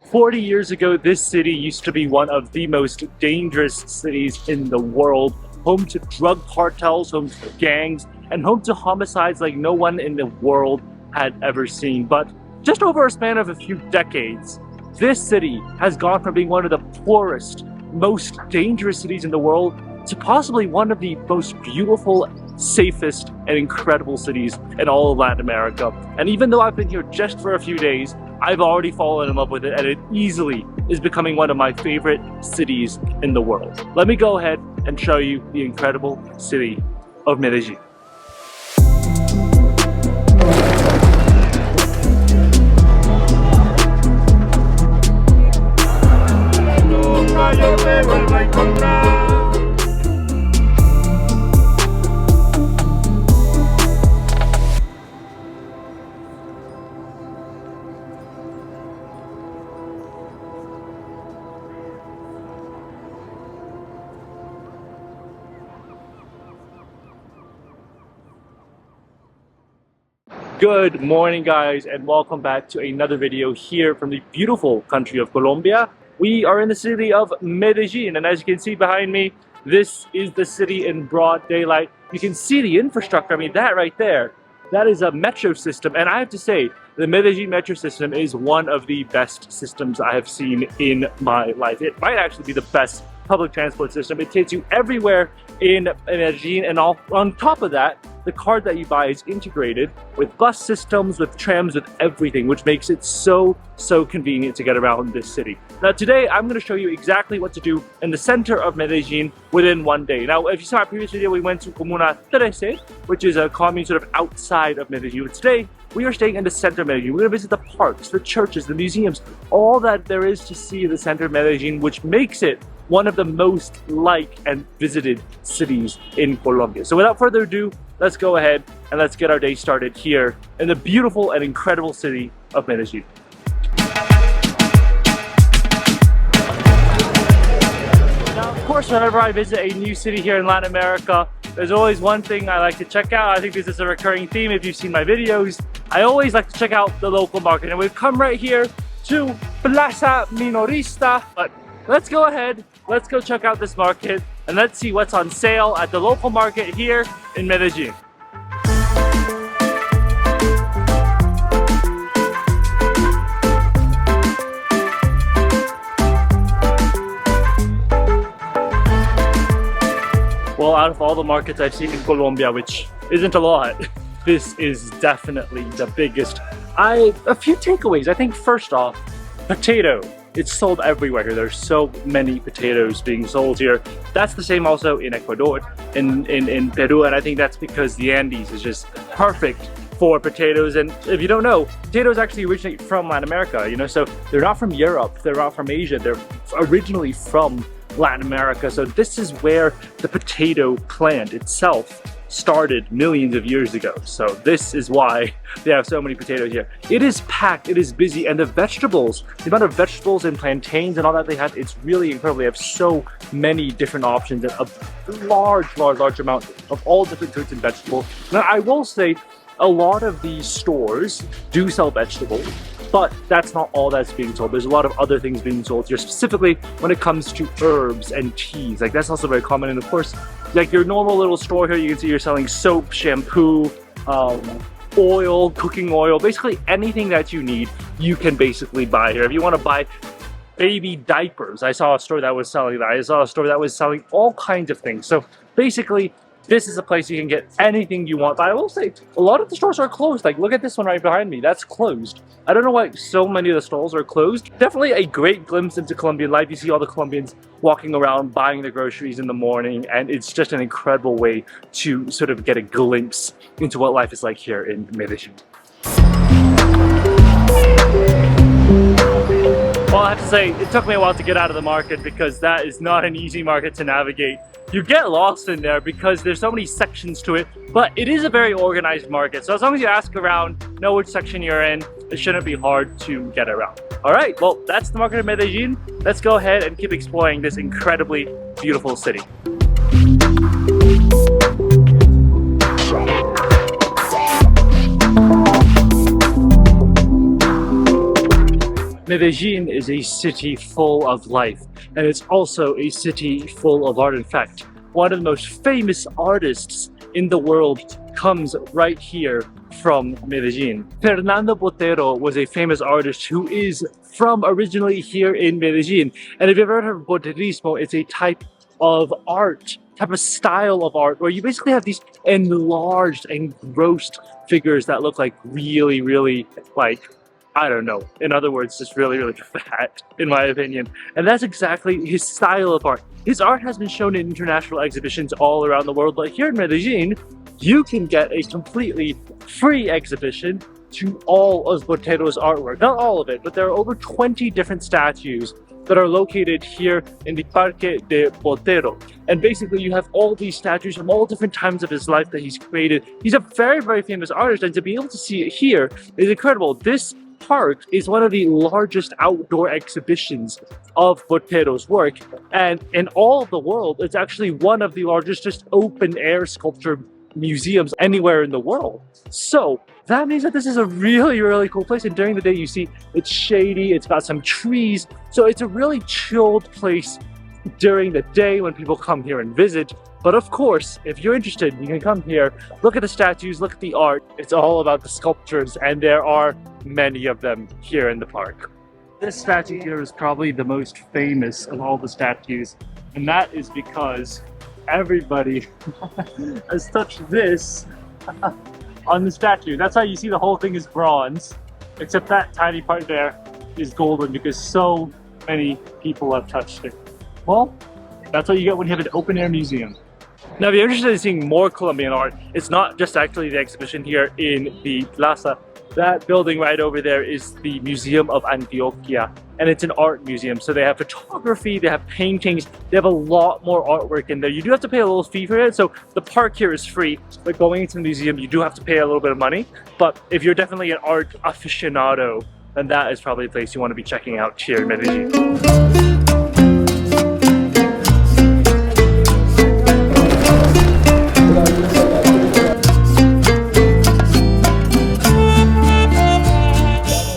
40 years ago, this city used to be one of the most dangerous cities in the world, home to drug cartels, home to gangs, and home to homicides like no one in the world had ever seen. But just over a span of a few decades, this city has gone from being one of the poorest, most dangerous cities in the world to possibly one of the most beautiful, safest, and incredible cities in all of Latin America. And even though I've been here just for a few days, I've already fallen in love with it, and it easily is becoming one of my favorite cities in the world. Let me go ahead and show you the incredible city of Medellín. Good morning, guys, and welcome back to another video here from the beautiful country of Colombia. We are in the city of Medellín, and as you can see behind me, this is the city in broad daylight. You can see the infrastructure. I mean, that right there, that is a metro system, and I have to say, the Medellín metro system is one of the best systems I have seen in my life. It might actually be the best public transport system. It takes you everywhere in Medellín, and on top of that, the card that you buy is integrated with bus systems, with trams, with everything, which makes it so convenient to get around this city. Now today, I'm going to show you exactly what to do in the center of Medellín within one day. Now, if you saw our previous video, we went to Comuna 13, which is a commune sort of outside of Medellín. But today, we are staying in the center of Medellín. We're going to visit the parks, the churches, the museums, all that there is to see in the center of Medellín, which makes it one of the most liked and visited cities in Colombia. So without further ado, let's go ahead and let's get our day started here in the beautiful and incredible city of Medellín. Now, of course, whenever I visit a new city here in Latin America, there's always one thing I like to check out. I think this is a recurring theme if you've seen my videos. I always like to check out the local market, and we've come right here to Plaza Minorista. But let's go ahead, let's go check out this market, and let's see what's on sale at the local market here in Medellín. Well, out of all the markets I've seen in Colombia, which isn't a lot, this is definitely the biggest. A few takeaways. I think first off, potato. It's sold everywhere here. There's so many potatoes being sold here. That's the same also in Ecuador, in Peru, and I think that's because the Andes is just perfect for potatoes. And if you don't know, potatoes actually originate from Latin America, you know, so they're not from Europe, they're not from Asia, they're originally from Latin America. So this is where the potato plant itself started millions of years ago. So this is why they have so many potatoes here. It is packed, it is busy, and the vegetables, the amount of vegetables and plantains and all that they have, it's really incredible. They have so many different options and a large amount of all different fruits and vegetables. Now I will say a lot of these stores do sell vegetables, but that's not all that's being sold. There's a lot of other things being sold here, specifically when it comes to herbs and teas. Like that's also very common. And of course, like your normal little store here, you can see you're selling soap, shampoo, oil, cooking oil, basically anything that you need, you can basically buy here. If you want to buy baby diapers, I saw a store that was selling that. I saw a store that was selling all kinds of things. So basically, this is a place you can get anything you want. But I will say, a lot of the stores are closed. Like, look at this one right behind me. That's closed. I don't know why so many of the stalls are closed. Definitely a great glimpse into Colombian life. You see all the Colombians walking around, buying their groceries in the morning, and it's just an incredible way to sort of get a glimpse into what life is like here in Medellín. Well, I have to say, it took me a while to get out of the market because that is not an easy market to navigate. You get lost in there because there's so many sections to it, but it is a very organized market. So as long as you ask around, know which section you're in, it shouldn't be hard to get around. All right, well, that's the market of Medellín. Let's go ahead and keep exploring this incredibly beautiful city. Medellín is a city full of life, and it's also a city full of art. In fact, one of the most famous artists in the world comes right here from Medellín. Fernando Botero was a famous artist who is from originally here in Medellín. And if you've ever heard of Boterismo, it's a type of art, type of style of art where you basically have these enlarged, engrossed figures that look like really, really like, I don't know. In other words, just really, really fat, in my opinion. And that's exactly his style of art. His art has been shown in international exhibitions all around the world, but here in Medellín, you can get a completely free exhibition to all of Botero's artwork. Not all of it, but there are over 20 different statues that are located here in the Parque de Botero. And basically you have all these statues from all different times of his life that he's created. He's a very, very famous artist, and to be able to see it here is incredible. This park is one of the largest outdoor exhibitions of Botero's work, and in all of the world, it's actually one of the largest just open-air sculpture museums anywhere in the world. So that means that this is a really, really cool place, and during the day you see it's shady, it's got some trees, so it's a really chilled place during the day when people come here and visit. But of course, if you're interested, you can come here, look at the statues, look at the art. It's all about the sculptures, and there are many of them here in the park. This statue here is probably the most famous of all the statues, and that is because everybody has touched this on the statue. That's how you see the whole thing is bronze, except that tiny part there is golden because so many people have touched it. Well, that's what you get when you have an open-air museum. Now, if you're interested in seeing more Colombian art, it's not just actually the exhibition here in the Plaza. That building right over there is the Museum of Antioquia, and it's an art museum. So they have photography, they have paintings, they have a lot more artwork in there. You do have to pay a little fee for it. So the park here is free, but going into the museum, you do have to pay a little bit of money. But if you're definitely an art aficionado, then that is probably a place you want to be checking out here in Medellín.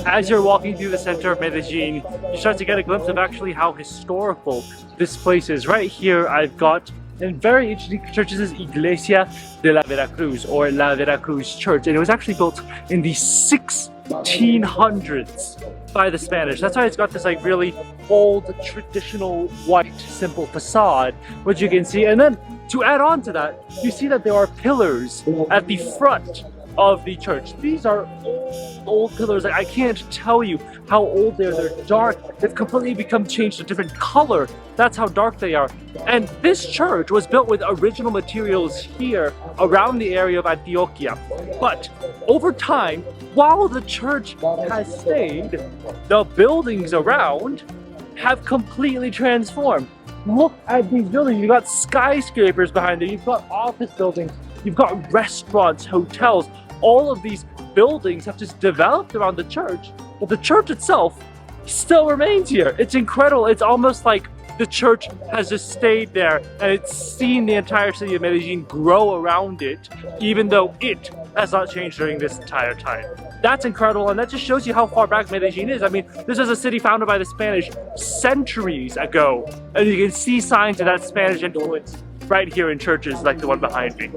As you're walking through the center of Medellín, you start to get a glimpse of actually how historical this place is. Right here, I've got a very interesting church. This is Iglesia de la Veracruz, or La Veracruz Church, and it was actually built in the 1600s by the Spanish. That's why it's got this like really old, traditional, white, simple facade, which you can see. And then to add on to that, you see that there are pillars at the front of the church. These are old pillars. I can't tell you how old they are. They're dark. They've completely become changed to different color. That's how dark they are. And this church was built with original materials here around the area of Antioquia. But over time, while the church has stayed, the buildings around have completely transformed. Look at these buildings. You've got skyscrapers behind there. You've got office buildings. You've got restaurants, hotels. All of these buildings have just developed around the church, but the church itself still remains here. It's incredible. It's almost like the church has just stayed there, and it's seen the entire city of Medellín grow around it, even though it has not changed during this entire time. That's incredible, and that just shows you how far back Medellín is. I mean, this is a city founded by the Spanish centuries ago, and you can see signs of that Spanish influence right here in churches like the one behind me.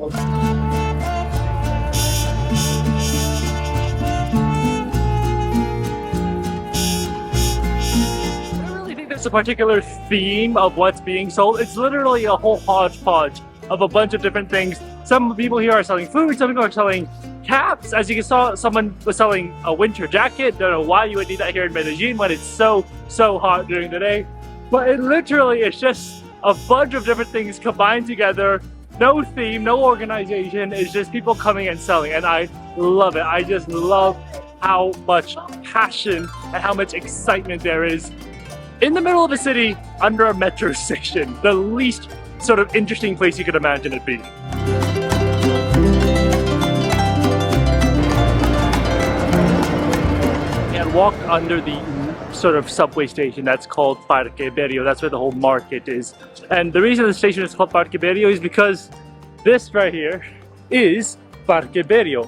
A particular theme of what's being sold. It's literally a whole hodgepodge of a bunch of different things. Some people here are selling food, some people are selling caps. As you can saw, someone was selling a winter jacket. Don't know why you would need that here in Medellín when it's so hot during the day. But it literally is just a bunch of different things combined together. No theme, no organization. It's just people coming and selling, and I love it. I just love how much passion and how much excitement there is in the middle of a city under a metro station. The least sort of interesting place you could imagine it being. And walked under the sort of subway station that's called Parque. That's where the whole market is. And the reason the station is called Parque is because this right here is Parque,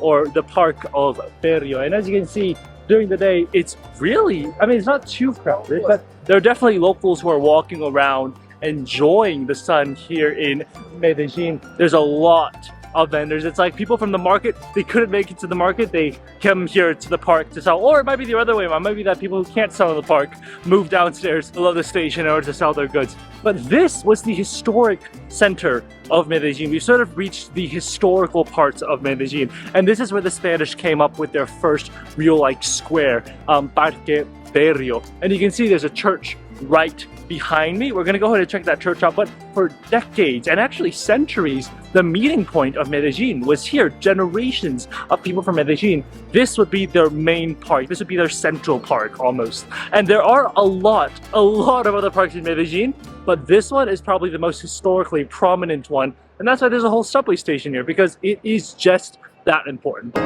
or the Park of Barrio. And as you can see, during the day, it's really, I mean, it's not too crowded, but there are definitely locals who are walking around enjoying the sun here in Medellin. There's a lot of vendors. It's like people from the market, they couldn't make it to the market, they come here to the park to sell. Or it might be the other way around. It might be that people who can't sell in the park move downstairs below the station in order to sell their goods. But this was the historic center of Medellin. We've sort of reached the historical parts of Medellin. And this is where the Spanish came up with their first real like square, Parque, barrio. And you can see there's a church right behind me. We're gonna go ahead and check that church out. But for decades and actually centuries, the meeting point of Medellin was here. Generations of people from Medellin, this would be their main park. This would be their central park almost. And there are a lot of other parks in Medellin, but this one is probably the most historically prominent one. And that's why there's a whole subway station here, because it is just that important.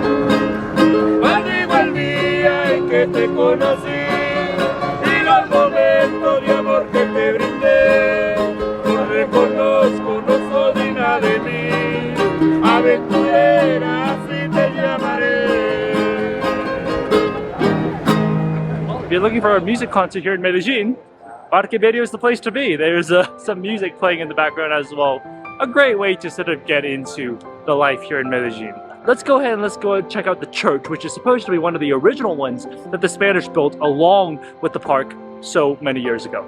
If you're looking for a music concert here in Medellin, Parque is the place to be. There's some music playing in the background as well. A great way to sort of get into the life here in Medellin. Let's go ahead and let's go and check out the church, which is supposed to be one of the original ones that the Spanish built along with the park so many years ago.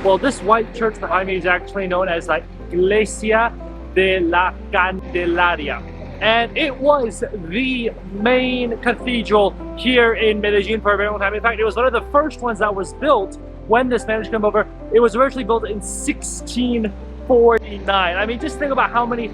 Well, this white church behind me is actually known as la Iglesia de la Candelaria. And it was the main cathedral here in Medellin for a very long time. In fact, it was one of the first ones that was built when the Spanish came over. It was originally built in 1649. I mean, just think about how many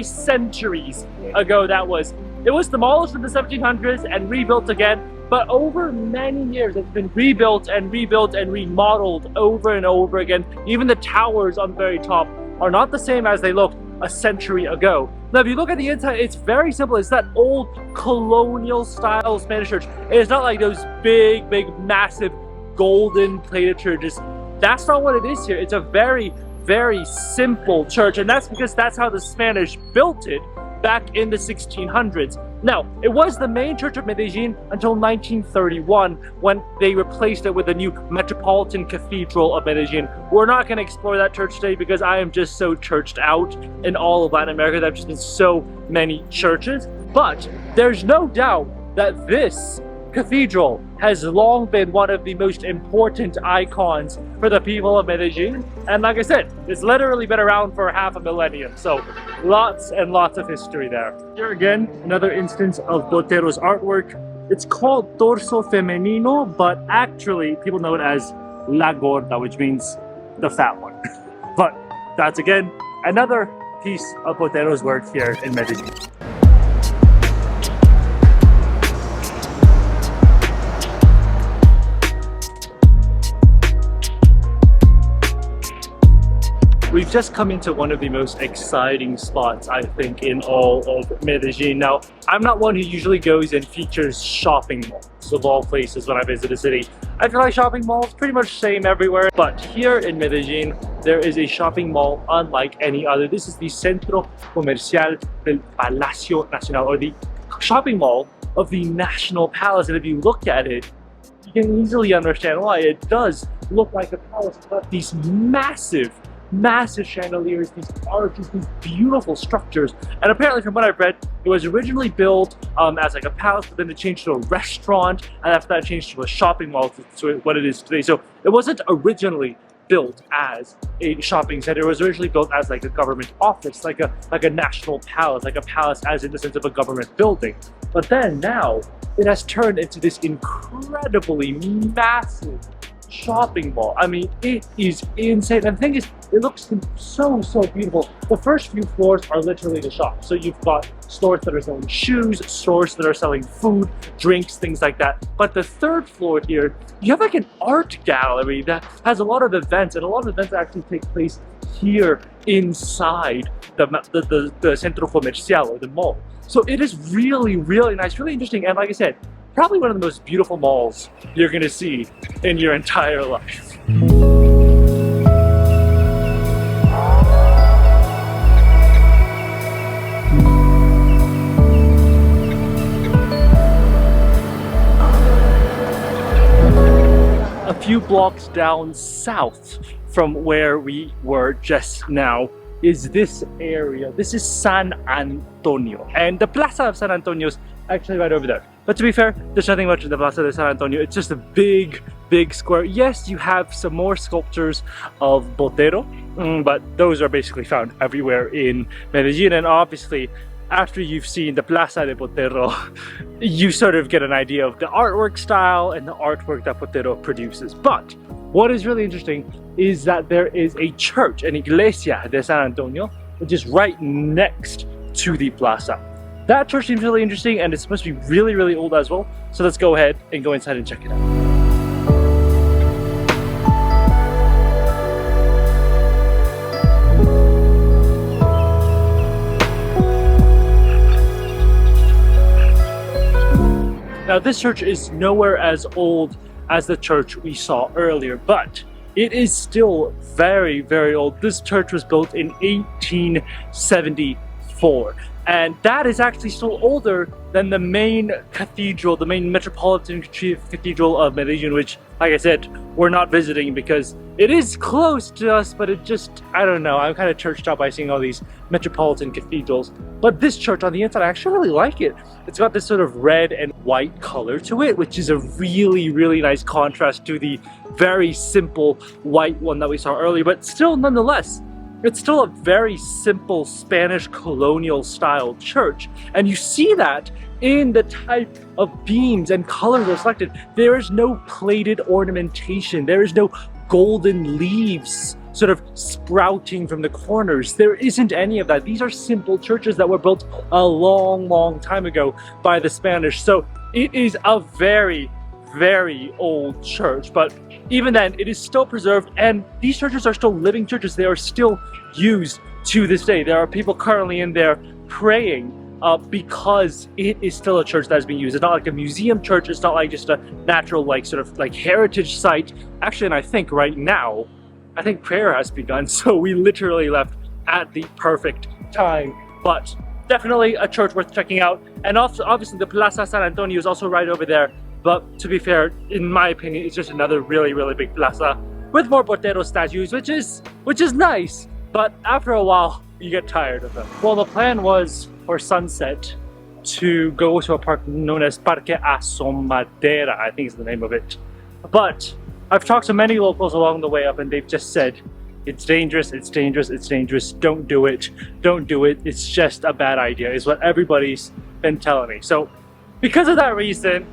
centuries ago that was. It was demolished in the 1700s and rebuilt again. But over many years, it's been rebuilt and rebuilt and remodeled over and over again. Even the towers on the very top are not the same as they looked a century ago. Now, if you look at the inside, it's very simple. It's that old colonial style Spanish church. It's not like those big, massive golden plated churches. That's not what it is here. It's a very, very simple church. And that's because that's how the Spanish built it back in the 1600s. Now, it was the main church of Medellin until 1931 when they replaced it with the new Metropolitan Cathedral of Medellin. We're not going to explore that church today because I am just so churched out in all of Latin America. There have just been so many churches. But there's no doubt that this cathedral has long been one of the most important icons for the people of Medellin. And like I said, it's literally been around for half a millennium. So lots and lots of history there. Here again, another instance of Botero's artwork. It's called Torso Femenino, but actually people know it as La Gorda, which means the fat one. But that's again, another piece of Botero's work here in Medellin. We've just come into one of the most exciting spots, I think, in all of Medellin. Now, I'm not one who usually goes and features shopping malls of all places when I visit a city. I feel like shopping malls pretty much same everywhere, but here in Medellin, there is a shopping mall unlike any other. This is the Centro Comercial del Palacio Nacional, or the shopping mall of the National Palace. And if you look at it, you can easily understand why. It does look like a palace. It's got these massive chandeliers, these arches, these beautiful structures. And apparently, from what I've read, it was originally built as like a palace, but then it changed to a restaurant, and after that it changed to a shopping mall, to what it is today. So it wasn't originally built as a shopping center. It was originally built as like a government office, like a national palace, like a palace as in the sense of a government building. But then now it has turned into this incredibly massive shopping mall. I mean, it is insane. And the thing is, it looks so beautiful. The first few floors are literally the shops. So you've got stores that are selling shoes, stores that are selling food, drinks, things like that. But the third floor here, you have like an art gallery that has a lot of events, and a lot of events actually take place here inside the Centro Comercial, or the mall. So it is really nice, really interesting. And like I said, probably one of the most beautiful malls you're gonna see in your entire life. A few blocks down south from where we were just now is this area. This is San Antonio, and the Plaza of San Antonio is actually right over there. But to be fair, there's nothing much in the Plaza de San Antonio. It's just a big square. Yes, you have some more sculptures of Botero, but those are basically found everywhere in Medellín. And obviously, after you've seen the Plaza de Botero, you sort of get an idea of the artwork style and the artwork that Botero produces. But what is really interesting is that there is a church, an Iglesia de San Antonio, which is right next to the plaza. That church seems really interesting, and it's supposed to be really, really old as well. So let's go ahead and go inside and check it out. Now this church is nowhere as old as the church we saw earlier, but it is still very, very old. This church was built in 1874, and that is actually still older than the main cathedral, the main Metropolitan Cathedral of Medellín, which, like I said, we're not visiting because it is close to us, but it just, I don't know, I'm kind of churched out by seeing all these metropolitan cathedrals. But this church on the inside, I actually really like it. It's got this sort of red and white color to it, which is a really, really nice contrast to the very simple white one that we saw earlier. But still, nonetheless, it's still a very simple Spanish colonial style church. And you see that in the type of beams and colors that are selected. There is no plated ornamentation. There is no golden leaves sort of sprouting from the corners. There isn't any of that. These are simple churches that were built a long, long time ago by the Spanish. So it is a very, very old church, but even then it is still preserved, and these churches are still living churches. They are still used to this day. There are people currently in there praying because it is still a church that is being used. It's not like a museum church. It's not like just a natural, like, sort of like heritage site. Actually, and I think right now, I think prayer has begun, so we literally left at the perfect time. But definitely a church worth checking out. And also, obviously, the Plaza San Antonio is also right over there. But to be fair, in my opinion, it's just another really, really big plaza with more Botero statues, which is nice. But after a while, you get tired of them. Well, the plan was for sunset to go to a park known as Parque Asomadera, I think is the name of it. But I've talked to many locals along the way up, and they've just said, it's dangerous, it's dangerous, it's dangerous, don't do it, don't do it, it's just a bad idea, is what everybody's been telling me. So because of that reason,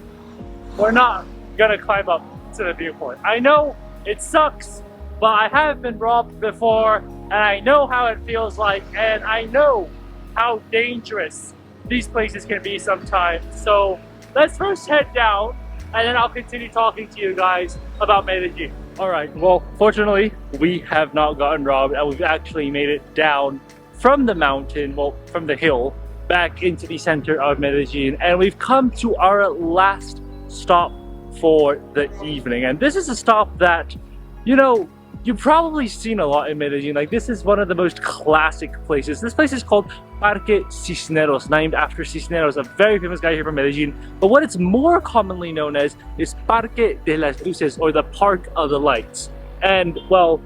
we're not gonna climb up to the viewpoint. I know it sucks, but I have been robbed before, and I know how it feels like, and I know how dangerous these places can be sometimes. So let's first head down, and then I'll continue talking to you guys about Medellín. Alright, well, fortunately, we have not gotten robbed, and we've actually made it down from the mountain, well, from the hill, back into the center of Medellín, and we've come to our last stop for the evening. And this is a stop that, you know, you've probably seen a lot in Medellín. Like, this is one of the most classic places. This place is called Parque Cisneros, named after Cisneros, a very famous guy here from Medellín. But what it's more commonly known as is Parque de las Luces, or the Park of the Lights. And, well,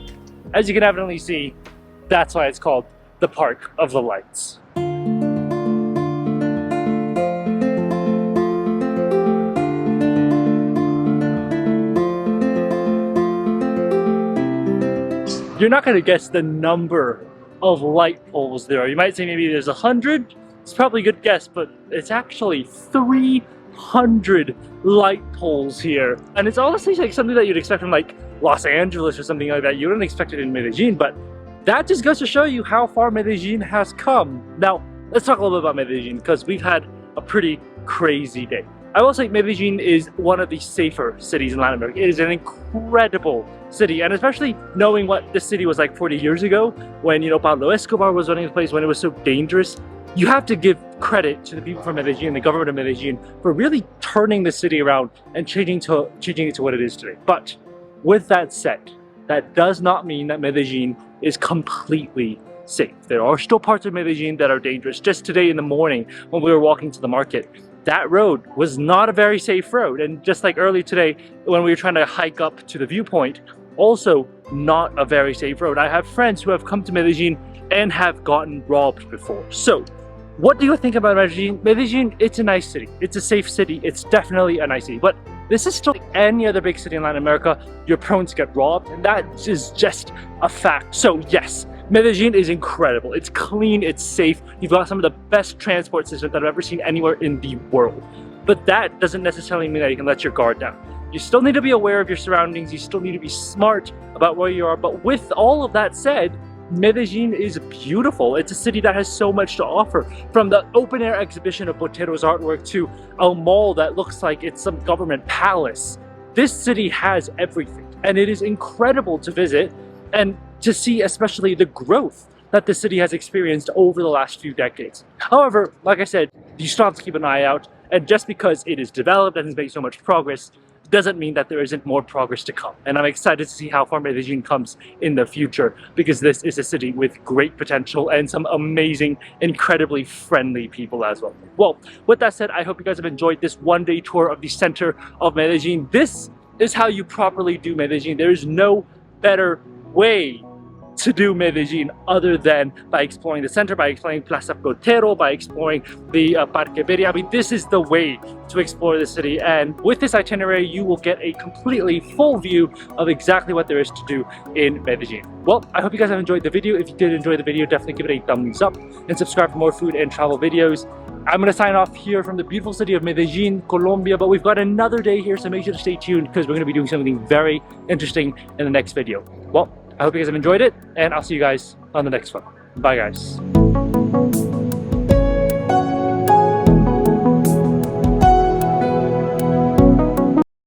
as you can evidently see, that's why it's called the Park of the Lights. You're not going to guess the number of light poles there are. You might say maybe there's 100. It's probably a good guess, but it's actually 300 light poles here. And it's honestly like something that you'd expect from like Los Angeles or something like that. You wouldn't expect it in Medellín, but that just goes to show you how far Medellín has come. Now, let's talk a little bit about Medellín, because we've had a pretty crazy day. I will say Medellín is one of the safer cities in Latin America. It is an incredible city, and especially knowing what this city was like 40 years ago when, you know, Pablo Escobar was running the place, when it was so dangerous. you have to give credit to the people from Medellín, the government of Medellín, for really turning the city around and changing it to what it is today. But with that said, that does not mean that Medellín is completely safe. There are still parts of Medellín that are dangerous. Just today in the morning when we were walking to the market, that road was not a very safe road. And just like early today when we were trying to hike up to the viewpoint, also not a very safe road. I have friends who have come to Medellín and have gotten robbed before. So what do you think about Medellín? Medellín, it's a nice city. It's a safe city. It's definitely a nice city. But this is still like any other big city in Latin America. You're prone to get robbed, and that is just a fact. So yes, Medellín is incredible. It's clean, it's safe. You've got some of the best transport systems that I've ever seen anywhere in the world. But that doesn't necessarily mean that you can let your guard down. You still need to be aware of your surroundings. You still need to be smart about where you are. But with all of that said, Medellín is beautiful. It's a city that has so much to offer. From the open air exhibition of Botero's artwork to a mall that looks like it's some government palace. This city has everything, and it is incredible to visit and to see especially the growth that the city has experienced over the last few decades. However, like I said, you still have to keep an eye out, and just because it is developed and has made so much progress doesn't mean that there isn't more progress to come. And I'm excited to see how far Medellín comes in the future, because this is a city with great potential and some amazing, incredibly friendly people as well. Well, with that said, I hope you guys have enjoyed this one-day tour of the center of Medellín. This is how you properly do Medellín. There is no better way to do Medellín other than by exploring the center, by exploring Plaza Botero, by exploring the Parque. I mean, this is the way to explore the city, and with this itinerary you will get a completely full view of exactly what there is to do in Medellín. Well, I hope you guys have enjoyed the video. If you did enjoy the video, definitely give it a thumbs up and subscribe for more food and travel videos. I'm going to sign off here from the beautiful city of Medellín, Colombia, but we've got another day here, so make sure to stay tuned because we're going to be doing something very interesting in the next video. Well, I hope you guys have enjoyed it, and I'll see you guys on the next one. Bye, guys.